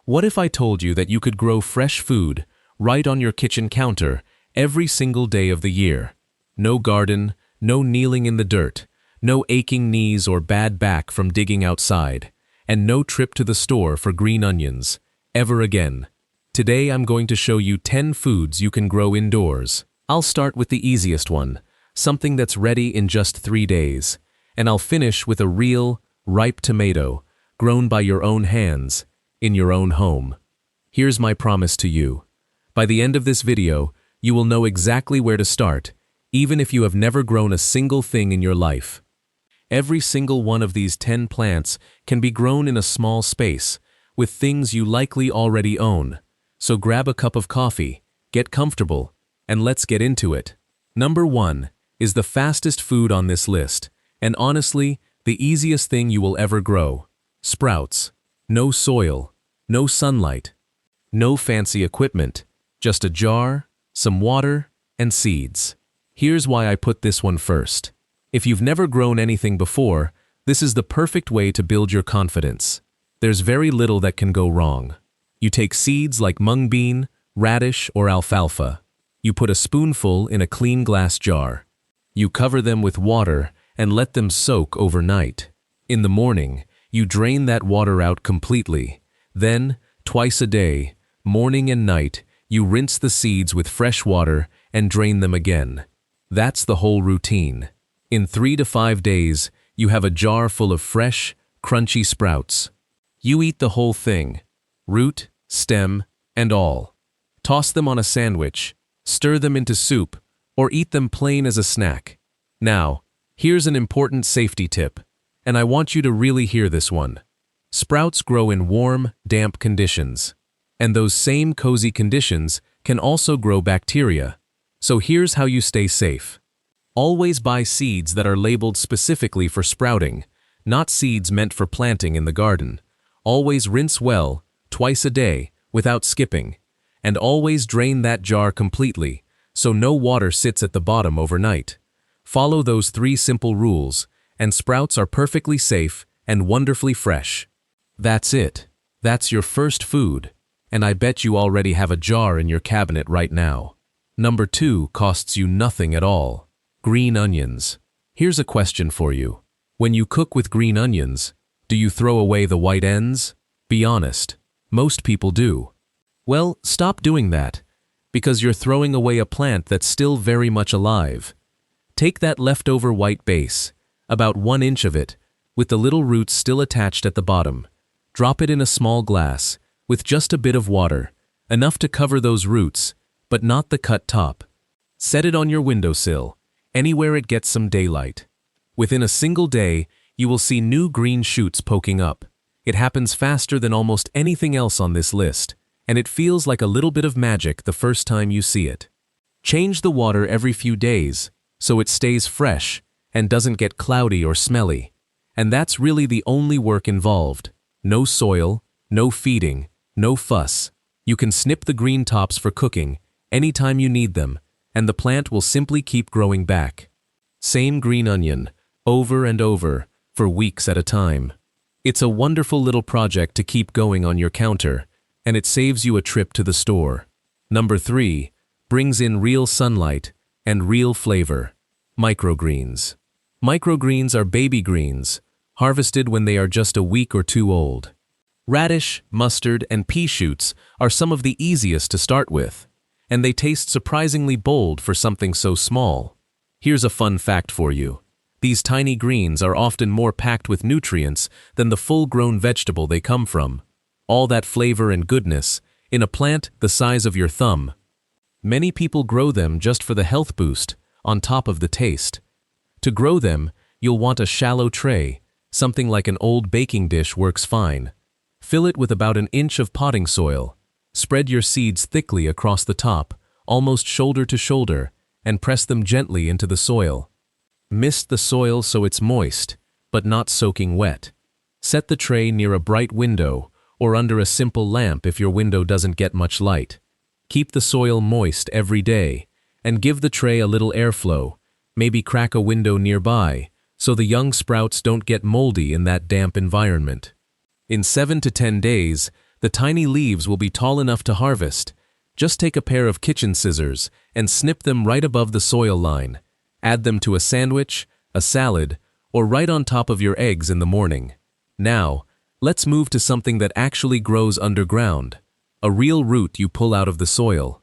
What if I told you that you could grow fresh food right on your kitchen counter every single day of the year? No garden, no kneeling in the dirt, no aching knees or bad back from digging outside, and no trip to the store for green onions, ever again. Today I'm going to show you 10 foods you can grow indoors. I'll start with the easiest one, something that's ready in just 3 days, and I'll finish with a real, ripe tomato, grown by your own hands, in your own home. Here's my promise to you. By the end of this video, you will know exactly where to start, even if you have never grown a single thing in your life. Every single one of these 10 plants can be grown in a small space, with things you likely already own. So grab a cup of coffee, get comfortable, and let's get into it. Number 1 is the fastest food on this list, and honestly, the easiest thing you will ever grow. Sprouts. No soil, no sunlight, no fancy equipment, just a jar, some water, and seeds. Here's why I put this one first. If you've never grown anything before, this is the perfect way to build your confidence. There's very little that can go wrong. You take seeds like mung bean, radish, or alfalfa. You put a spoonful in a clean glass jar. You cover them with water and let them soak overnight. In the morning, you drain that water out completely. Then, twice a day, morning and night, you rinse the seeds with fresh water and drain them again. That's the whole routine. In 3 to 5 days, you have a jar full of fresh, crunchy sprouts. You eat the whole thing, root, stem, and all. Toss them on a sandwich, stir them into soup, or eat them plain as a snack. Now, here's an important safety tip, and I want you to really hear this one. Sprouts grow in warm, damp conditions. And those same cozy conditions can also grow bacteria. So here's how you stay safe. Always buy seeds that are labeled specifically for sprouting, not seeds meant for planting in the garden. Always rinse well, twice a day, without skipping. And always drain that jar completely, so no water sits at the bottom overnight. Follow those 3 simple rules, and sprouts are perfectly safe and wonderfully fresh. That's it. That's your first food, and I bet you already have a jar in your cabinet right now. Number 2 costs you nothing at all. Green onions. Here's a question for you. When you cook with green onions, do you throw away the white ends? Be honest. Most people do. Well, stop doing that, because you're throwing away a plant that's still very much alive. Take that leftover white base, about 1 inch of it, with the little roots still attached at the bottom. Drop it in a small glass, with just a bit of water, enough to cover those roots, but not the cut top. Set it on your windowsill, anywhere it gets some daylight. Within a single day, you will see new green shoots poking up. It happens faster than almost anything else on this list, and it feels like a little bit of magic the first time you see it. Change the water every few days, so it stays fresh and doesn't get cloudy or smelly. And that's really the only work involved. No soil, no feeding, no fuss. You can snip the green tops for cooking anytime you need them, and the plant will simply keep growing back. Same green onion, over and over, for weeks at a time. It's a wonderful little project to keep going on your counter, and it saves you a trip to the store. Number 3 brings in real sunlight and real flavor. Microgreens. Microgreens are baby greens, harvested when they are just a week or 2 old. Radish, mustard, and pea shoots are some of the easiest to start with, and they taste surprisingly bold for something so small. Here's a fun fact for you. These tiny greens are often more packed with nutrients than the full-grown vegetable they come from. All that flavor and goodness in a plant the size of your thumb. Many people grow them just for the health boost, on top of the taste. To grow them, you'll want a shallow tray. Something like an old baking dish works fine. Fill it with about 1 inch of potting soil. Spread your seeds thickly across the top, almost shoulder to shoulder, and press them gently into the soil. Mist the soil so it's moist, but not soaking wet. Set the tray near a bright window or under a simple lamp if your window doesn't get much light. Keep the soil moist every day, and give the tray a little airflow. Maybe crack a window nearby, so the young sprouts don't get moldy in that damp environment. In 7 to 10 days, The tiny leaves will be tall enough to harvest. Just take a pair of kitchen scissors and snip them right above the soil line. Add them to a sandwich, a salad, or right on top of your eggs in the morning. Now, let's move to something that actually grows underground, a real root you pull out of the soil.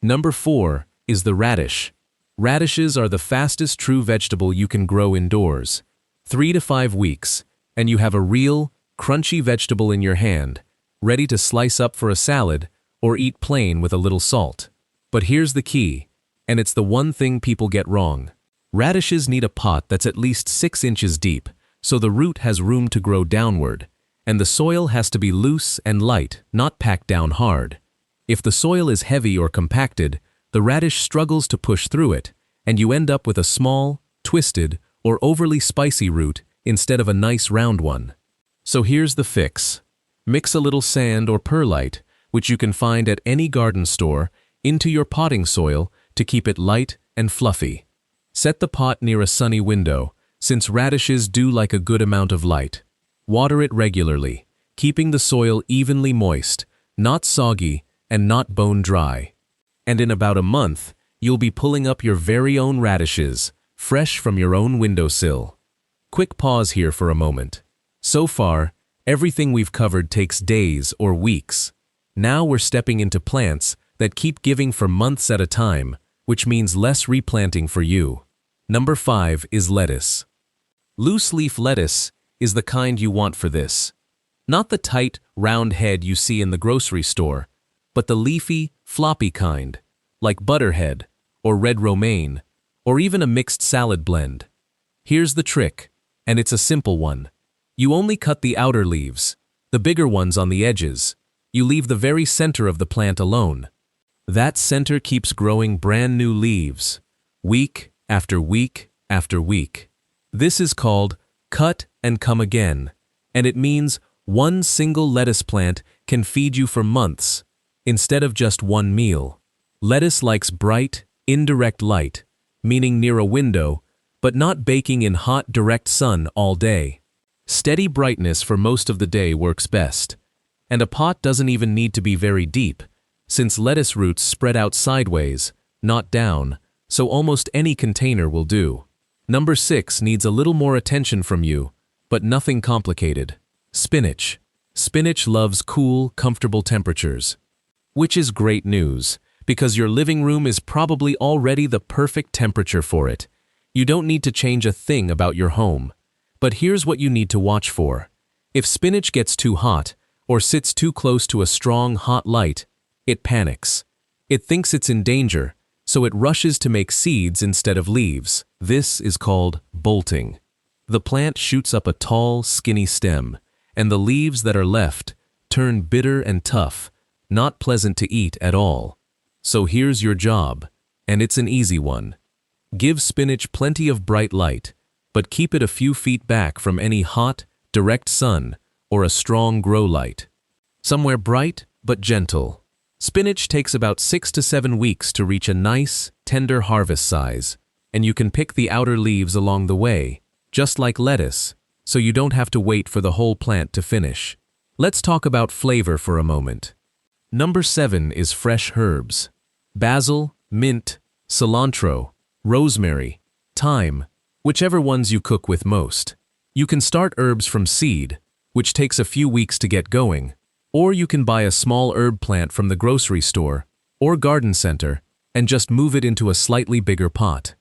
Number 4 is the radish. Radishes are the fastest true vegetable you can grow indoors. 3 to 5 weeks, and you have a real, crunchy vegetable in your hand, ready to slice up for a salad or eat plain with a little salt. But here's the key, and it's the one thing people get wrong. Radishes need a pot that's at least 6 inches deep, so the root has room to grow downward, and the soil has to be loose and light, not packed down hard. If the soil is heavy or compacted, the radish struggles to push through it, and you end up with a small, twisted, or overly spicy root instead of a nice round one. So here's the fix. Mix a little sand or perlite, which you can find at any garden store, into your potting soil to keep it light and fluffy. Set the pot near a sunny window, since radishes do like a good amount of light. Water it regularly, keeping the soil evenly moist, not soggy, and not bone dry. And in about a month, you'll be pulling up your very own radishes, fresh from your own windowsill. Quick pause here for a moment. So far, everything we've covered takes days or weeks. Now we're stepping into plants that keep giving for months at a time, which means less replanting for you. Number 5 is lettuce. Loose-leaf lettuce is the kind you want for this. Not the tight, round head you see in the grocery store, but the leafy, floppy kind, like butterhead, or red romaine, or even a mixed salad blend. Here's the trick, and it's a simple one. You only cut the outer leaves, the bigger ones on the edges. You leave the very center of the plant alone. That center keeps growing brand new leaves, week after week after week. This is called cut and come again, and it means one single lettuce plant can feed you for months, instead of just one meal. Lettuce likes bright, indirect light, meaning near a window, but not baking in hot, direct sun all day. Steady brightness for most of the day works best. And a pot doesn't even need to be very deep, since lettuce roots spread out sideways, not down, so almost any container will do. Number 6 needs a little more attention from you, but nothing complicated. Spinach. Spinach loves cool, comfortable temperatures. Which is great news, because your living room is probably already the perfect temperature for it. You don't need to change a thing about your home. But here's what you need to watch for. If spinach gets too hot, or sits too close to a strong, hot light, it panics. It thinks it's in danger, so it rushes to make seeds instead of leaves. This is called bolting. The plant shoots up a tall, skinny stem, and the leaves that are left turn bitter and tough, not pleasant to eat at all. So here's your job, and it's an easy one. Give spinach plenty of bright light, but keep it a few feet back from any hot, direct sun or a strong grow light. Somewhere bright but gentle. Spinach takes about 6 to 7 weeks to reach a nice, tender harvest size, and you can pick the outer leaves along the way, just like lettuce, so you don't have to wait for the whole plant to finish. Let's talk about flavor for a moment. Number 7 is fresh herbs. Basil, mint, cilantro, rosemary, thyme, whichever ones you cook with most. You can start herbs from seed, which takes a few weeks to get going, or you can buy a small herb plant from the grocery store or garden center and just move it into a slightly bigger pot.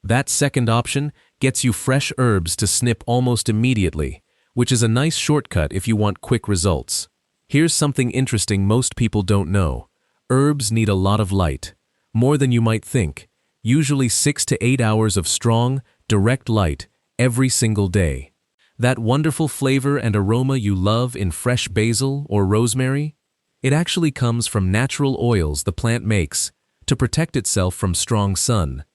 That second option gets you fresh herbs to snip almost immediately, which is a nice shortcut if you want quick results. Here's something interesting most people don't know. Herbs need a lot of light, more than you might think, usually 6 to 8 hours of strong, direct light every single day. That wonderful flavor and aroma you love in fresh basil or rosemary? It actually comes from natural oils the plant makes to protect itself from strong sun.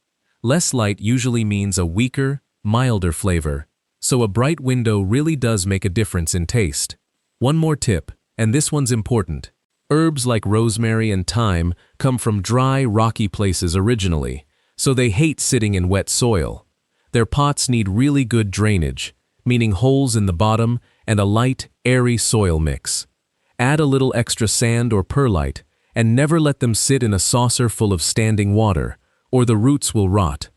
Less light usually means a weaker, milder flavor, so a bright window really does make a difference in taste. One more tip, and this one's important. Herbs like rosemary and thyme come from dry, rocky places originally, so they hate sitting in wet soil. Their pots need really good drainage, meaning holes in the bottom and a light, airy soil mix. Add a little extra sand or perlite, and never let them sit in a saucer full of standing water, or the roots will rot.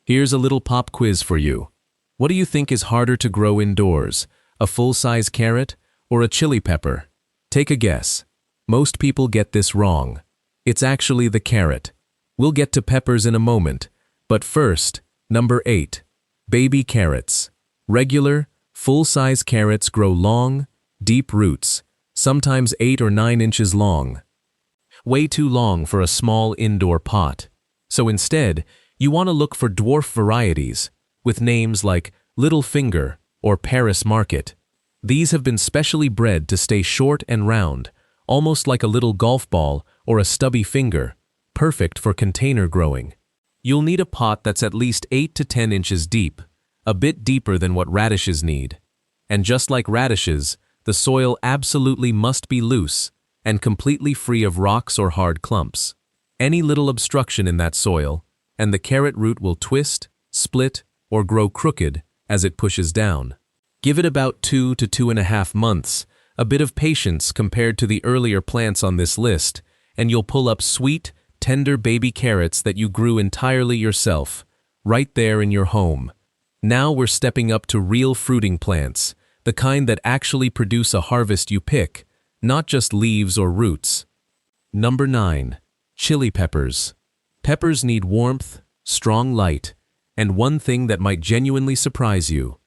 Here's a little pop quiz for you. What do you think is harder to grow indoors, a full-size carrot or a chili pepper? Take a guess. Most people get this wrong. It's actually the carrot. We'll get to peppers in a moment, but first, number 8. Baby carrots. Regular, full-size carrots grow long, deep roots, sometimes 8 or 9 inches long. Way too long for a small indoor pot. So instead, you want to look for dwarf varieties, with names like Little Finger or Paris Market. These have been specially bred to stay short and round, almost like a little golf ball or a stubby finger, perfect for container growing. You'll need a pot that's at least 8 to 10 inches deep, a bit deeper than what radishes need. And just like radishes, the soil absolutely must be loose and completely free of rocks or hard clumps. Any little obstruction in that soil, and the carrot root will twist, split, or grow crooked as it pushes down. Give it about 2 to 2.5 months, a bit of patience compared to the earlier plants on this list, and you'll pull up sweet, tender baby carrots that you grew entirely yourself, right there in your home. Now we're stepping up to real fruiting plants, the kind that actually produce a harvest you pick, not just leaves or roots. Number 9. Chili peppers. Peppers need warmth, strong light, and one thing that might genuinely surprise you.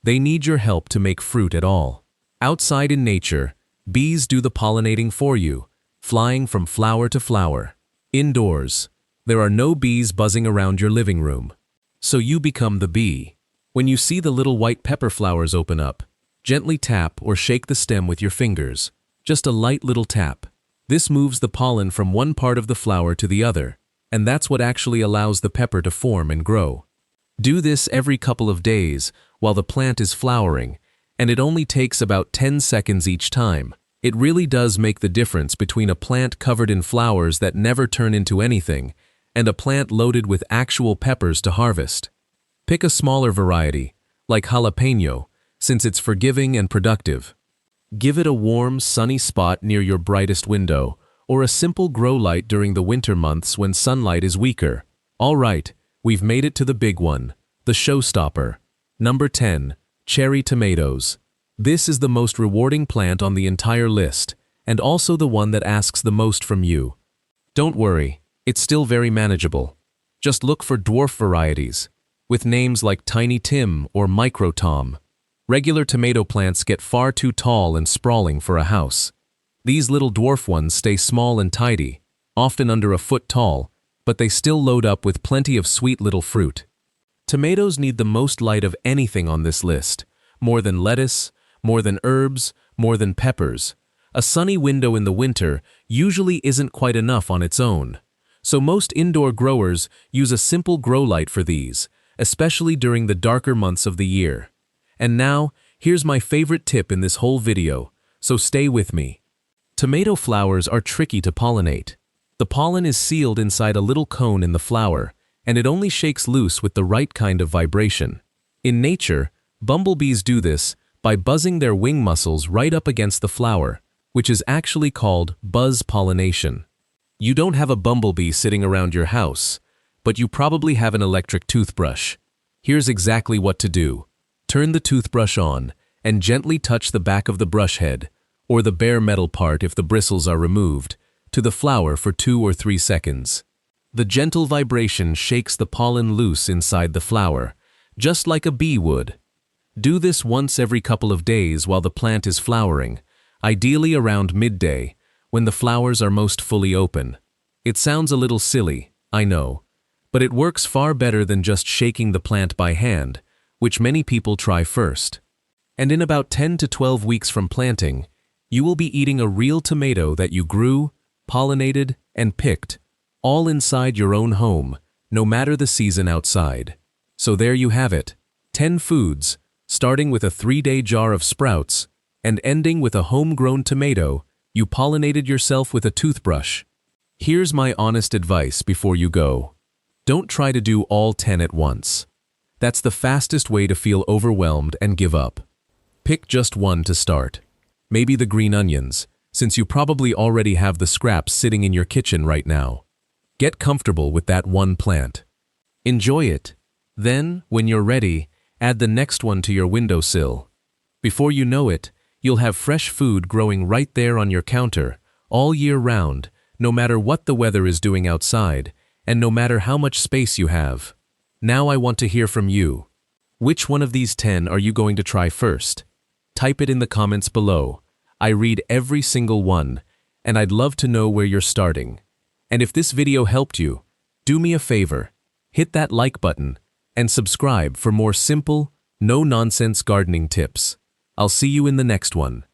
They need your help to make fruit at all. Outside in nature, bees do the pollinating for you, flying from flower to flower. Indoors, there are no bees buzzing around your living room. So you become the bee. When you see the little white pepper flowers open up, gently tap or shake the stem with your fingers. Just a light little tap. This moves the pollen from one part of the flower to the other, and that's what actually allows the pepper to form and grow. Do this every couple of days while the plant is flowering, and it only takes about 10 seconds each time. It really does make the difference between a plant covered in flowers that never turn into anything and a plant loaded with actual peppers to harvest. Pick a smaller variety, like jalapeno, since it's forgiving and productive. Give it a warm, sunny spot near your brightest window, or a simple grow light during the winter months when sunlight is weaker. All right, we've made it to the big one, the showstopper. Number 10. Cherry tomatoes. This is the most rewarding plant on the entire list, and also the one that asks the most from you. Don't worry, it's still very manageable. Just look for dwarf varieties, with names like Tiny Tim or Micro Tom. Regular tomato plants get far too tall and sprawling for a house. These little dwarf ones stay small and tidy, often under a foot tall, but they still load up with plenty of sweet little fruit. Tomatoes need the most light of anything on this list, more than lettuce, more than herbs, more than peppers. A sunny window in the winter usually isn't quite enough on its own, so most indoor growers use a simple grow light for these, especially during the darker months of the year. And now, here's my favorite tip in this whole video, so stay with me. Tomato flowers are tricky to pollinate. The pollen is sealed inside a little cone in the flower, and it only shakes loose with the right kind of vibration. In nature, bumblebees do this by buzzing their wing muscles right up against the flower, which is actually called buzz pollination. You don't have a bumblebee sitting around your house, but you probably have an electric toothbrush. Here's exactly what to do. Turn the toothbrush on and gently touch the back of the brush head, or the bare metal part if the bristles are removed, to the flower for 2 or 3 seconds. The gentle vibration shakes the pollen loose inside the flower, just like a bee would. Do this once every couple of days while the plant is flowering, ideally around midday, when the flowers are most fully open. It sounds a little silly, I know, but it works far better than just shaking the plant by hand, which many people try first. And in about 10 to 12 weeks from planting, you will be eating a real tomato that you grew, pollinated, and picked, all inside your own home, no matter the season outside. So there you have it, 10 foods, starting with a 3-day jar of sprouts, and ending with a homegrown tomato you pollinated yourself with a toothbrush. Here's my honest advice before you go. Don't try to do all 10 at once. That's the fastest way to feel overwhelmed and give up. Pick just one to start. Maybe the green onions, since you probably already have the scraps sitting in your kitchen right now. Get comfortable with that one plant. Enjoy it. Then, when you're ready, add the next one to your windowsill. Before you know it, you'll have fresh food growing right there on your counter, all year round, no matter what the weather is doing outside, and no matter how much space you have. Now I want to hear from you. Which one of these 10 are you going to try first? Type it in the comments below. I read every single one, and I'd love to know where you're starting. And if this video helped you, do me a favor, hit that like button, and subscribe for more simple, no-nonsense gardening tips. I'll see you in the next one.